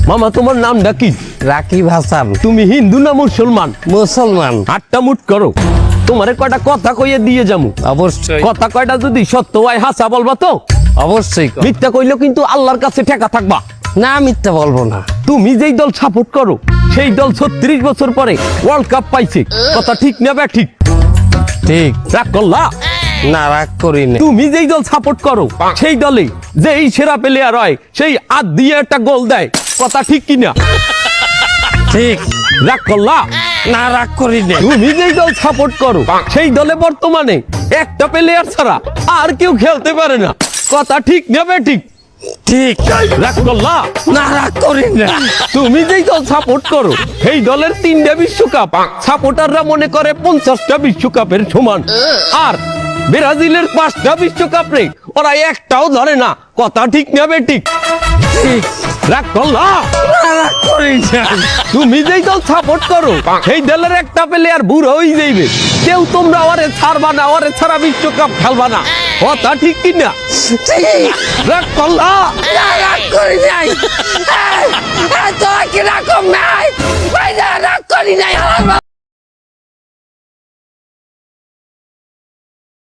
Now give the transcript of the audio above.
মামা তোমার নামটা কি? রাকিব হাসান। তুমি হিন্দু না মুসলমান? মুসলমান। আটটা মুট করো, তোমারে কয়টা কথা কইয়ে দিয়ে যামু। অবশ্যই। কথা কয়টা যদি সত্য হয় হাসা বলবা তো? অবশ্যই। মিথ্যা কইলেও কিন্তু আল্লাহর কাছে ঠেকা থাকবা। না, মিথ্যা বলবো না। তুমি যেই দল সাপোর্ট করো সেই দল 36 বছর পরে ওয়ার্ল্ড কাপ পাইছে, কথা ঠিক না বে ঠিক? ঠিক। রাগ করলা? না, রাগ করি না। তুমি যেই দল সাপোর্ট করো সেই দলে যেই সেরা প্লেয়ার হয় সেই আদ দিয়ে একটা গোল দেয়, কথা ঠিক কিনা? ঠিক। রাগ করলা? না, রাগ করি না। তুমি যেই দল সাপোর্ট করো সেই দলে বর্তমানে একটা প্লেয়ার ছাড়া আর কেউ খেলতে পারে না, কথা ঠিক না বে ঠিক? ঠিক। রাগ করলা? না, রাগ করি না। তুমি যেই দল সাপোর্ট করো সেই দলের 3টা বিশ্বকাপ সাপোর্টাররা মনে করে 50টা বিশ্বকাপের সমান, আর ব্রাজিলের 5টা বিশ্বকাপ রে ওরা একটাও ধরে না, কথা ঠিক না বে ঠিক? ঠিক। রাগ করলা? না, রাগ করি না। তুমি যেই দল সাপোর্ট করো সেই দলের একটা প্লেয়ার বুড়ো হয়ে যাইবে, কেউ তোমরা ওরে ছাড়বা না, ওরে ছাড়া বিশ্বকাপ খেলবা না, কথা ঠিক কিনা? ঠিক। রাগ করলা? না, রাগ করি নাই। তোরা কি রাগ নাই? ভাই, না, রাগ করি নাই।